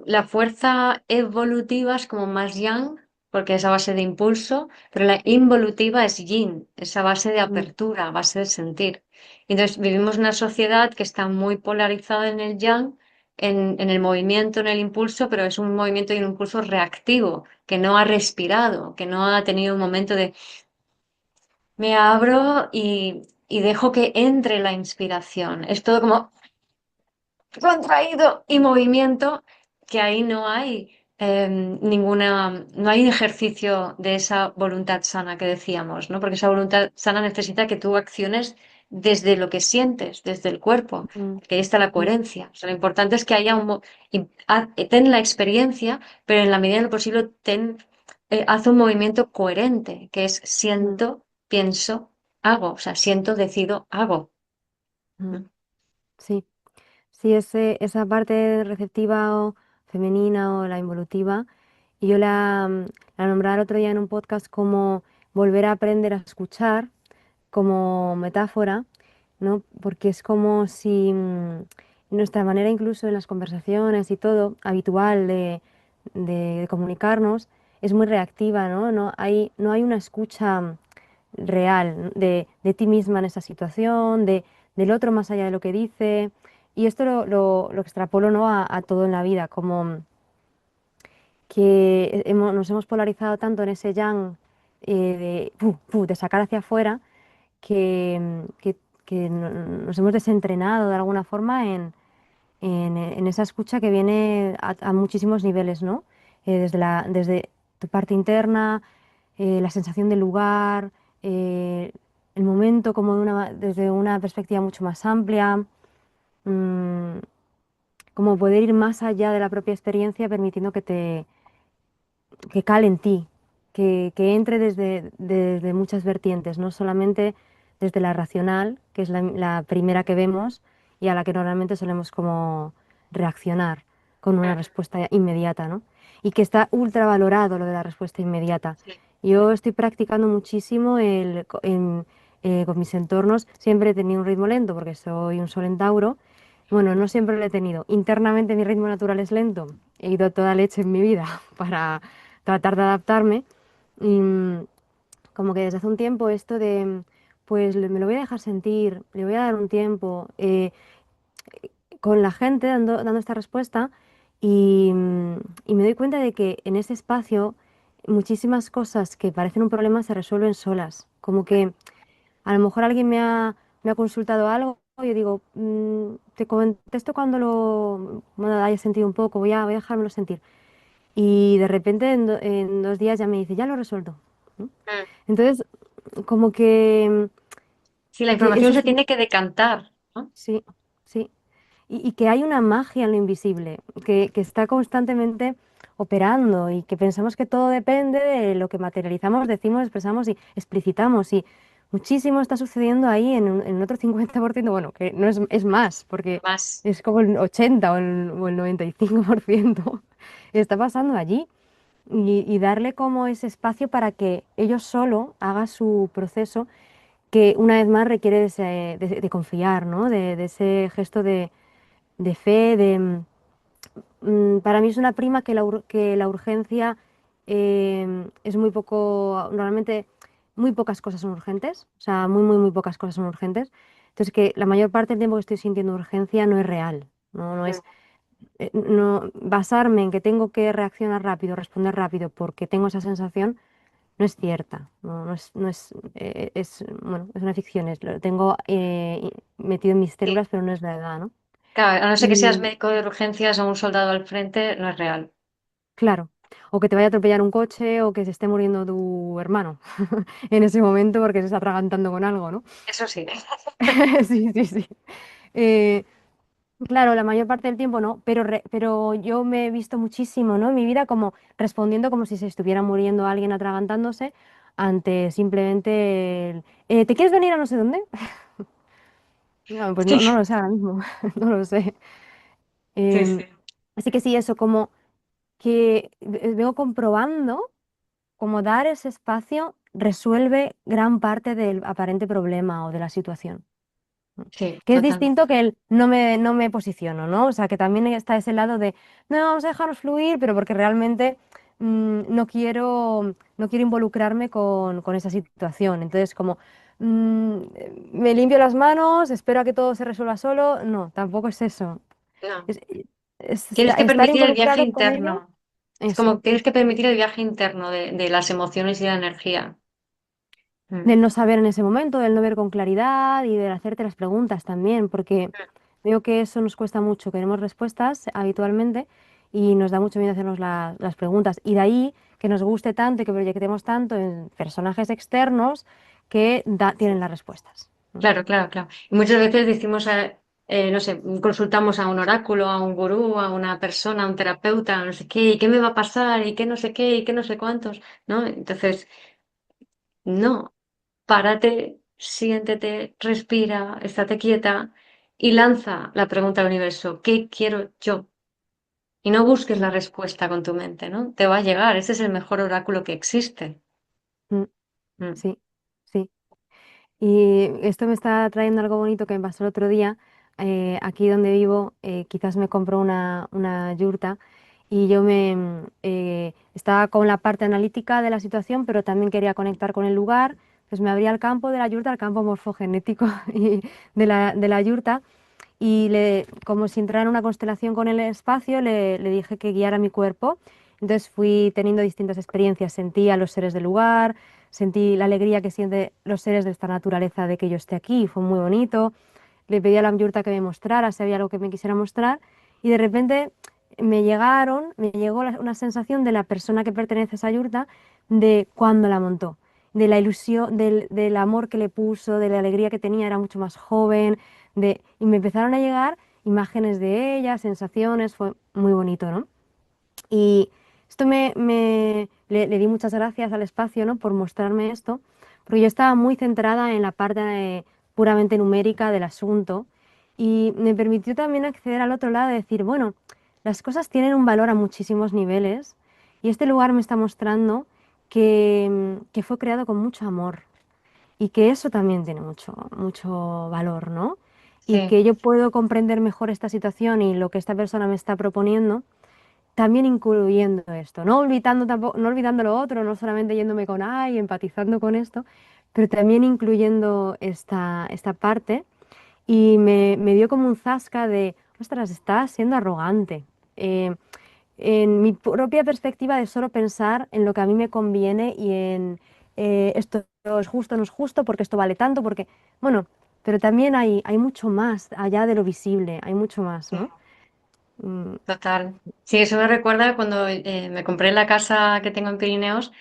la fuerza evolutiva es como más yang, porque es a base de impulso, pero la involutiva es yin, es a base de Mm, apertura, a base de sentir. Entonces vivimos en una sociedad que está muy polarizada en el yang, en el movimiento, en el impulso, pero es un movimiento y un impulso reactivo, que no ha respirado, que no ha tenido un momento de me abro y dejo que entre la inspiración. Es todo como contraído y movimiento, que ahí no hay no hay ejercicio de esa voluntad sana que decíamos, ¿no? Porque esa voluntad sana necesita que tú acciones desde lo que sientes, desde el cuerpo, mm, que ahí está la mm, coherencia. O sea, lo importante es que haya ten la experiencia, pero en la medida de lo posible haz un movimiento coherente, que es mm, siento, pienso, hago. O sea, siento, decido, hago. mm. ¿No? Sí, sí, esa parte receptiva o femenina o la involutiva, y yo la nombraba el otro día en un podcast como volver a aprender a escuchar como metáfora, ¿no? Porque es como si nuestra manera incluso en las conversaciones y todo habitual de comunicarnos es muy reactiva, ¿no? No hay una escucha real de ti misma en esa situación, del otro más allá de lo que dice. Y esto lo extrapolo, ¿no? A todo en la vida, como que nos hemos polarizado tanto en ese yang de sacar hacia afuera que nos hemos desentrenado de alguna forma en esa escucha que viene a muchísimos niveles, ¿no? Desde tu parte interna, la sensación del lugar, eh, el momento como desde una perspectiva mucho más amplia, mm, como poder ir más allá de la propia experiencia permitiendo que cale en ti, que entre desde muchas vertientes, no solamente desde la racional, que es la primera que vemos y a la que normalmente solemos como reaccionar con una Claro, respuesta inmediata, ¿no? Y que está ultra valorado lo de la respuesta inmediata. sí. Yo estoy practicando muchísimo con mis entornos. Siempre he tenido un ritmo lento porque soy un sol en Tauro. Bueno, no siempre lo he tenido. Internamente mi ritmo natural es lento. He ido a toda leche en mi vida para tratar de adaptarme. Y como que desde hace un tiempo esto pues me lo voy a dejar sentir, le voy a dar un tiempo con la gente dando esta respuesta y me doy cuenta de que en ese espacio muchísimas cosas que parecen un problema se resuelven solas. Como que a lo mejor alguien me ha consultado algo. Yo digo, te contesto cuando bueno, haya sentido un poco, voy a dejármelo sentir. Y de repente en 2 días ya me dice, ya lo he resuelto, ¿no? Mm. Entonces, como que, Sí, la que información se tiene que decantar, ¿no? sí, sí. Y que hay una magia en lo invisible, que está constantemente operando y que pensamos que todo depende de lo que materializamos, decimos, expresamos y explicitamos. Y muchísimo está sucediendo ahí en otro 50%, bueno, que no es más, porque Más. es como el 80 o el 95% está pasando allí. Y darle como ese espacio para que ellos solo haga su proceso, que una vez más requiere de confiar, ¿no? De ese gesto de fe, para mí es una prima que la urgencia es muy poco, normalmente muy pocas cosas son urgentes, o sea, muy pocas cosas son urgentes. Entonces, que la mayor parte del tiempo que estoy sintiendo urgencia no es real, no Mm. es no, basarme en que tengo que reaccionar rápido, responder rápido, porque tengo esa sensación, no es cierta. Bueno, es una ficción, lo tengo metido en mis Sí. células, pero no es verdad, ¿no? Claro, a no ser que seas Y médico de urgencias o un soldado al frente, no es real. claro, o que te vaya a atropellar un coche o que se esté muriendo tu hermano en ese momento porque se está atragantando con algo, ¿no? Eso sí. Sí, sí, sí. Eh, Claro, la mayor parte del tiempo no, pero yo me he visto muchísimo, ¿no? En mi vida como respondiendo como si se estuviera muriendo alguien atragantándose ante simplemente ¿te quieres venir a no sé dónde? No, pues no, no Sí, lo sé ahora mismo, no lo sé. sí, Em, sí. Así que sí, eso, como que vengo comprobando como dar ese espacio resuelve gran parte del aparente problema o de la situación. Sí, Que es total. distinto que el no me posiciono, ¿no? O sea, que también está ese lado de, no, vamos a dejarnos fluir, pero porque realmente no quiero involucrarme con esa situación. Entonces, como mm, me limpio las manos, espero a que todo se resuelva solo. No, tampoco es eso. No. Es, es Tienes que estar permitir el viaje involucrado con ello, interno. Es como eso. tienes que permitir el viaje interno de las emociones y la energía. Mm. Del no saber en ese momento, del no ver con claridad y del hacerte las preguntas también, porque veo que eso nos cuesta mucho. Queremos respuestas habitualmente y nos da mucho miedo hacernos las preguntas. Y de ahí que nos guste tanto y que proyectemos tanto en personajes externos que tienen las respuestas, ¿no? Claro, claro, claro. Y muchas veces decimos, no sé, consultamos a un oráculo, a un gurú, a una persona, a un terapeuta, no sé qué, y qué me va a pasar, y qué no sé qué, y qué no sé cuántos, ¿no? Entonces, no, párate, siéntete, respira, estate quieta y lanza la pregunta al universo, ¿qué quiero yo? Y no busques la Mm, respuesta con tu mente, ¿no? Te va a llegar, ese es el mejor oráculo que existe. mm, Mm. sí, sí. Y esto me está trayendo algo bonito que me pasó el otro día. aquí donde vivo, quizás me compro una yurta y yo estaba con la parte analítica de la situación, pero también quería conectar con el lugar. Pues me abría el campo de la yurta, el campo morfogenético y de la yurta, y como si entrara en una constelación con el espacio, le dije que guiara mi cuerpo. Entonces fui teniendo distintas experiencias, sentí a los seres del lugar, sentí la alegría que sienten los seres de esta naturaleza de que yo esté aquí, fue muy bonito. Le pedí a la yurta que me mostrara si había algo que me quisiera mostrar, y de repente me llegó una sensación de la persona que pertenece a esa yurta, de cuando la montó, de la ilusión, del amor que le puso, de la alegría que tenía, era mucho más joven, y me empezaron a llegar imágenes de ella, sensaciones, fue muy bonito, ¿no? Y esto le di muchas gracias al espacio, ¿no? Por mostrarme esto, porque yo estaba muy centrada en la parte puramente numérica del asunto, y me permitió también acceder al otro lado, de decir, bueno, las cosas tienen un valor a muchísimos niveles, y este lugar me está mostrando que fue creado con mucho amor, y que eso también tiene mucho, mucho valor, ¿no? Y Sí, que yo puedo comprender mejor esta situación y lo que esta persona me está proponiendo, también incluyendo esto, no olvidando tampoco, no olvidando lo otro, no solamente yéndome con ay, empatizando con esto, pero también incluyendo esta parte, y me dio como un zasca de, ostras, estás siendo arrogante. Eh, en mi propia perspectiva de solo pensar en lo que a mí me conviene y en esto es justo, no es justo, porque esto vale tanto, porque, bueno, pero también hay mucho más allá de lo visible, hay mucho más, sí, ¿no? Mm, total. Sí, eso me recuerda cuando me compré la casa que tengo en Pirineos.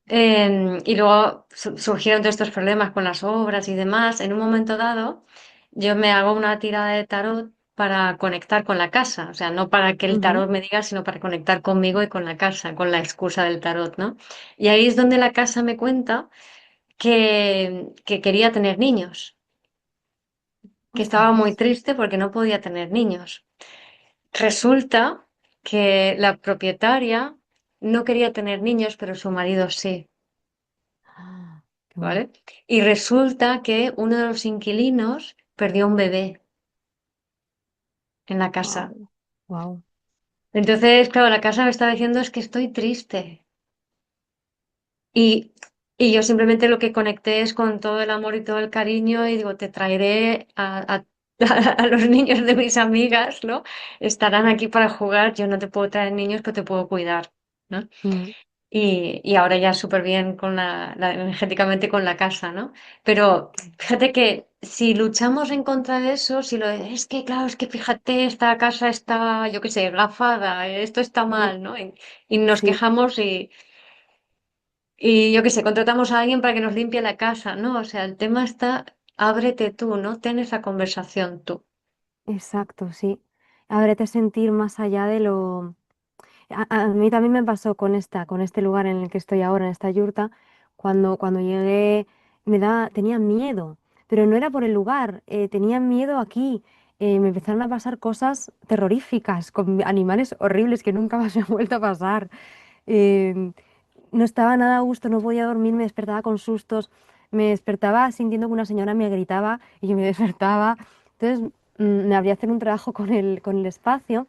Y luego surgieron todos estos problemas con las obras y demás. En un momento dado, yo me hago una tirada de tarot para conectar con la casa. O sea, no para que el ujú. tarot me diga, sino para conectar conmigo y con la casa, con la excusa del tarot, ¿no? Y ahí es donde la casa me cuenta que quería tener niños, que estaba muy Ostras. triste porque no podía tener niños. Resulta que la propietaria no quería tener niños, pero su marido sí. Ah, qué bueno. ¿Vale? Y resulta que uno de los inquilinos perdió un bebé en la casa. Wow, wow. Entonces, claro, la casa me está diciendo es que estoy triste. Y, y yo simplemente lo que conecté es con todo el amor y todo el cariño y digo, te traeré a los niños de mis amigas, ¿no? Estarán aquí para jugar. Yo no te puedo traer niños, pero te puedo cuidar, ¿no? Mm, Y ahora ya súper bien con energéticamente con la casa, ¿no? Pero fíjate que si luchamos en contra de eso, si lo es que, claro, es que fíjate, esta casa está, yo qué sé, gafada, esto está mm, mal, ¿no? Y nos sí, quejamos y yo qué sé, contratamos a alguien para que nos limpie la casa, ¿no? O sea, el tema está, ábrete tú, ¿no? Ten esa conversación tú. exacto, sí. Ábrete a sentir más allá de lo... A mí también me pasó con este lugar en el que estoy ahora, en esta yurta, cuando llegué, tenía miedo, pero no era por el lugar, tenía miedo aquí. Me empezaron a pasar cosas terroríficas con animales horribles que nunca más me han vuelto a pasar. Eh, no estaba nada a gusto, no podía dormir, me despertaba con sustos, me despertaba sintiendo que una señora me gritaba y yo me despertaba. Entonces me abrí a hacer un trabajo con el espacio,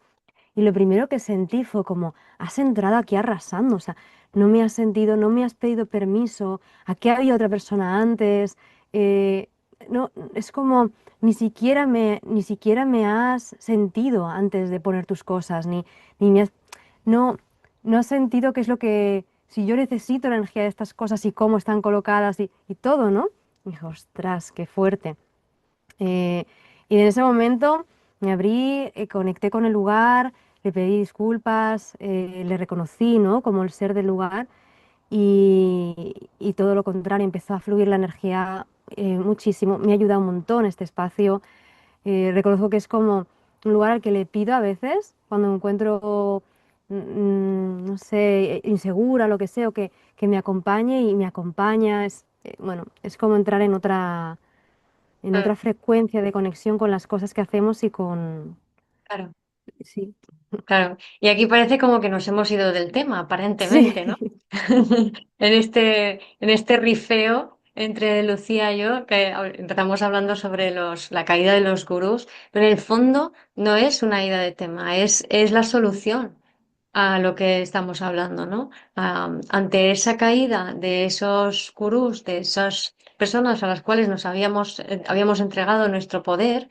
y lo primero que sentí fue como, has entrado aquí arrasando, o sea, no me has sentido, no me has pedido permiso, aquí había otra persona antes, eh, no, es como, ni siquiera me has sentido antes de poner tus cosas, ni me has, no, no has sentido qué es lo que, si yo necesito la energía de estas cosas y cómo están colocadas y todo, ¿no? Y dije, ostras, qué fuerte. Eh, y en ese momento me abrí, conecté con el lugar, le pedí disculpas, le reconocí, ¿no? Como el ser del lugar, y todo lo contrario, empezó a fluir la energía muchísimo. Me ha ayudado un montón este espacio. Reconozco que es como un lugar al que le pido a veces cuando me encuentro, no sé, insegura, lo que sea, o que me acompañe, y me acompaña. Bueno, es como entrar en otra Claro, frecuencia de conexión con las cosas que hacemos y con... claro, Sí, claro. Y aquí parece como que nos hemos ido del tema, sí, aparentemente, ¿no? En este rifeo. entre Lucía y yo, que empezamos hablando sobre la caída de los gurús, pero en el fondo no es una ida de tema, es la solución a lo que estamos hablando, ¿no? Ante esa caída de esos gurús, de esas personas a las cuales nos habíamos entregado nuestro poder.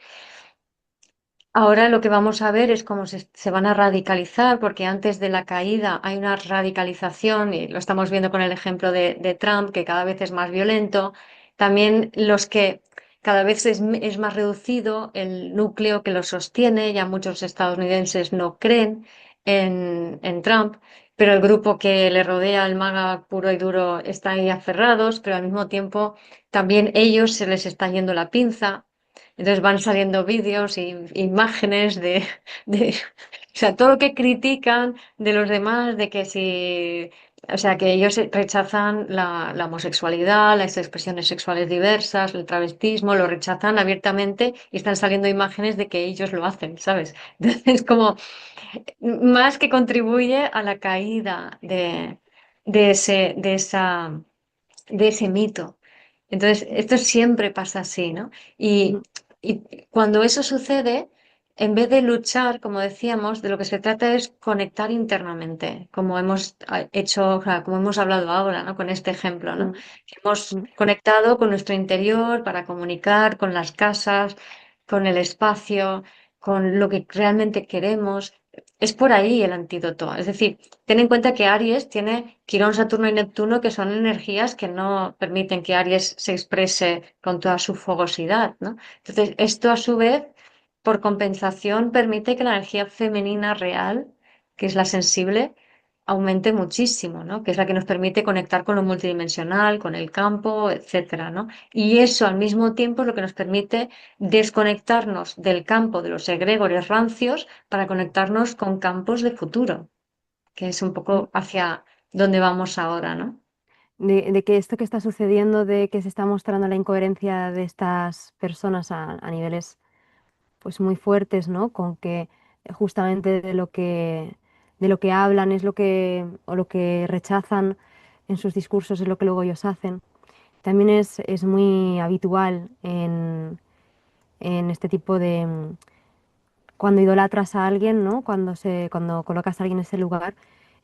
Ahora lo que vamos a ver es cómo se van a radicalizar, porque antes de la caída hay una radicalización, y lo estamos viendo con el ejemplo de Trump, que cada vez es más violento. También los que cada vez es más reducido el núcleo que lo sostiene, ya muchos estadounidenses no creen en Trump, pero el grupo que le rodea, el MAGA puro y duro, está ahí aferrados, pero al mismo tiempo también ellos se les está yendo la pinza. Entonces van saliendo vídeos y imágenes o sea, todo lo que critican de los demás, de que si, o sea, que ellos rechazan la homosexualidad, las expresiones sexuales diversas, el travestismo, lo rechazan abiertamente y están saliendo imágenes de que ellos lo hacen, ¿sabes? Entonces, como más que contribuye a la caída de ese, de esa, de ese mito. Entonces, esto siempre pasa así, ¿no? Y, Ujú, y cuando eso sucede, en vez de luchar, como decíamos, de lo que se trata es conectar internamente, como hemos hecho, o sea, como hemos hablado ahora, ¿no? Con este ejemplo, ¿no? ujú, Hemos ujú. conectado con nuestro interior para comunicar con las casas, con el espacio, con lo que realmente queremos. Es por ahí el antídoto. Es decir, ten en cuenta que Aries tiene Quirón, Saturno y Neptuno, que son energías que no permiten que Aries se exprese con toda su fogosidad, ¿no? Entonces, esto a su vez, por compensación, permite que la energía femenina real, que es la sensible, aumente muchísimo, ¿no? Que es la que nos permite conectar con lo multidimensional, con el campo, etcétera, ¿no? Y eso al mismo tiempo es lo que nos permite desconectarnos del campo de los egregores rancios para conectarnos con campos de futuro, que es un poco hacia donde vamos ahora, ¿no? De que esto que está sucediendo, de que se está mostrando la incoherencia de estas personas a niveles pues muy fuertes, ¿no? Con que justamente de lo que hablan es lo que, o lo que rechazan en sus discursos es lo que luego ellos hacen. También es muy habitual en este tipo de, cuando idolatras a alguien, ¿no? Cuando colocas a alguien en ese lugar,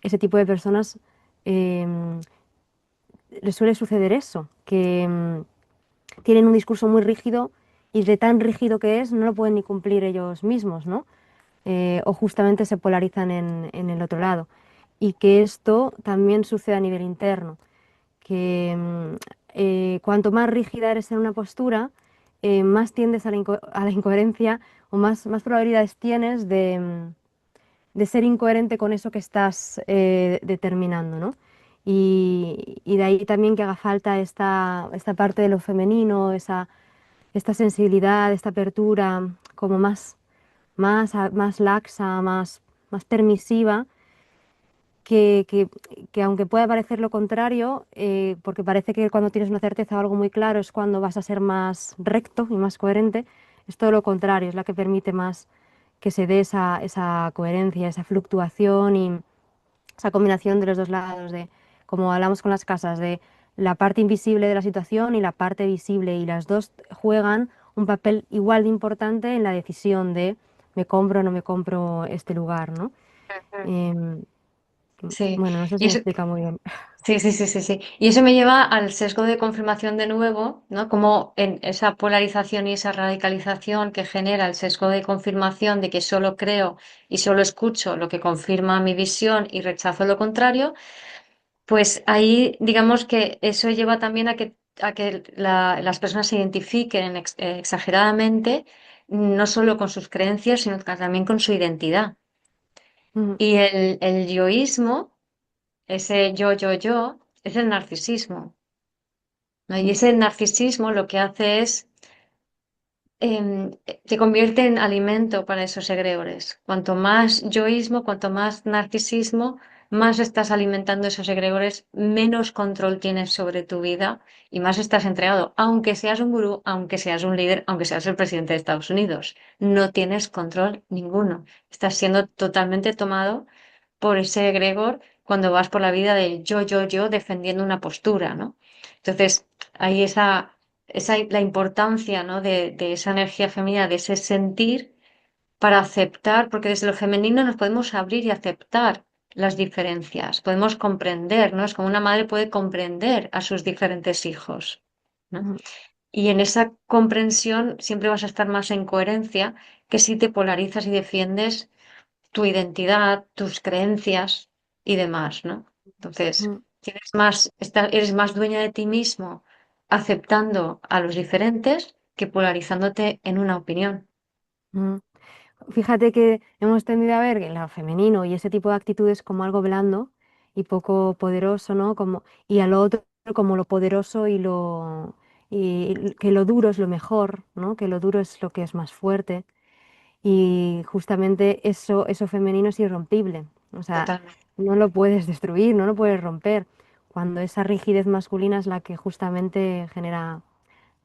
ese tipo de personas em, les suele suceder eso, que tienen un discurso muy rígido y de tan rígido que es, no lo pueden ni cumplir ellos mismos, ¿no? O justamente se polarizan en el otro lado. Y que esto también sucede a nivel interno, que cuanto más rígida eres en una postura, más tiendes a a la incoherencia o más probabilidades tienes de ser incoherente con eso que estás determinando, ¿no? Y de ahí también que haga falta esta parte de lo femenino, esta sensibilidad, esta apertura como más laxa, más permisiva, que, que- que aunque pueda parecer lo contrario, porque parece que cuando tienes una certeza o algo muy claro es cuando vas a ser más recto y más coherente, es todo lo contrario, es la que permite más que se dé esa coherencia, esa fluctuación y esa combinación de los dos lados, de como hablamos con las casas, de la parte invisible de la situación y la parte visible, y las dos juegan un papel igual de importante en la decisión de me compro o no me compro este lugar, ¿no? Ujú. Em, Sí, bueno, no sé si y me eso, explica muy bien. sí, sí, sí, sí, sí. Y eso me lleva al sesgo de confirmación de nuevo, ¿no? Como en esa polarización y esa radicalización que genera el sesgo de confirmación de que solo creo y solo escucho lo que confirma mi visión y rechazo lo contrario, pues ahí digamos que eso lleva también a que las personas se identifiquen exageradamente, no solo con sus creencias, sino también con su identidad. Ujú, Y el yoísmo, ese yo, es el narcisismo, ¿no? Y ujú, ese narcisismo lo que hace es, te convierte en alimento para esos egregores. Cuanto más yoísmo, cuanto más narcisismo, más estás alimentando esos egregores, menos control tienes sobre tu vida y más estás entregado. Aunque seas un gurú, aunque seas un líder, aunque seas el presidente de Estados Unidos, no tienes control ninguno. Estás siendo totalmente tomado por ese egregor cuando vas por la vida de yo, defendiendo una postura, ¿no? Entonces, ahí la importancia, ¿no? de esa energía femenina, de ese sentir para aceptar, porque desde lo femenino nos podemos abrir y aceptar las diferencias, podemos comprender, ¿no? Es como una madre puede comprender a sus diferentes hijos, ¿no? mm, Y en esa comprensión siempre vas a estar más en coherencia que si te polarizas y defiendes tu identidad, tus creencias y demás, ¿no? Entonces, mm, eres más dueña de ti mismo aceptando a los diferentes que polarizándote en una opinión. mm. Fíjate que hemos tendido a ver que lo femenino y ese tipo de actitudes como algo blando y poco poderoso, ¿no? Como, y a lo otro como lo poderoso y que lo duro es lo mejor, ¿no? Que lo duro es lo que es más fuerte. Y justamente eso femenino es irrompible. O sea, Totalmente. no lo puedes destruir, no lo puedes romper. Cuando esa rigidez masculina es la que justamente genera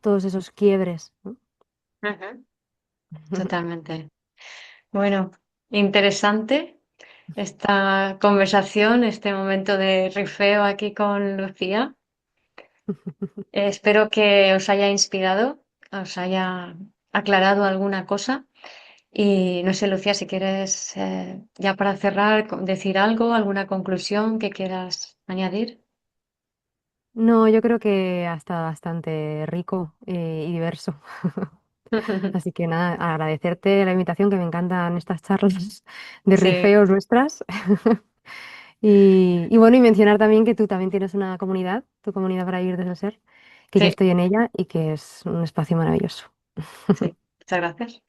todos esos quiebres, ¿no? Ujú. Totalmente. Bueno, interesante esta conversación, este momento de rifeo aquí con Lucía. Espero que os haya inspirado, os haya aclarado alguna cosa. Y no sé, Lucía, si quieres, ya para cerrar, decir algo, alguna conclusión que quieras añadir. No, yo creo que hasta bastante rico y diverso. Así que nada, agradecerte la invitación, que me encantan estas charlas de Sí, rifeos nuestras. Y bueno, y mencionar también que tú también tienes una comunidad, tu comunidad para vivir desde el ser, que yo sí, estoy en ella y que es un espacio maravilloso. sí. Muchas gracias.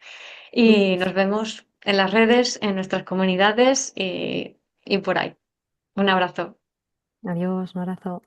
Y nos vemos en las redes, en nuestras comunidades y por ahí. Un abrazo. Adiós, un abrazo.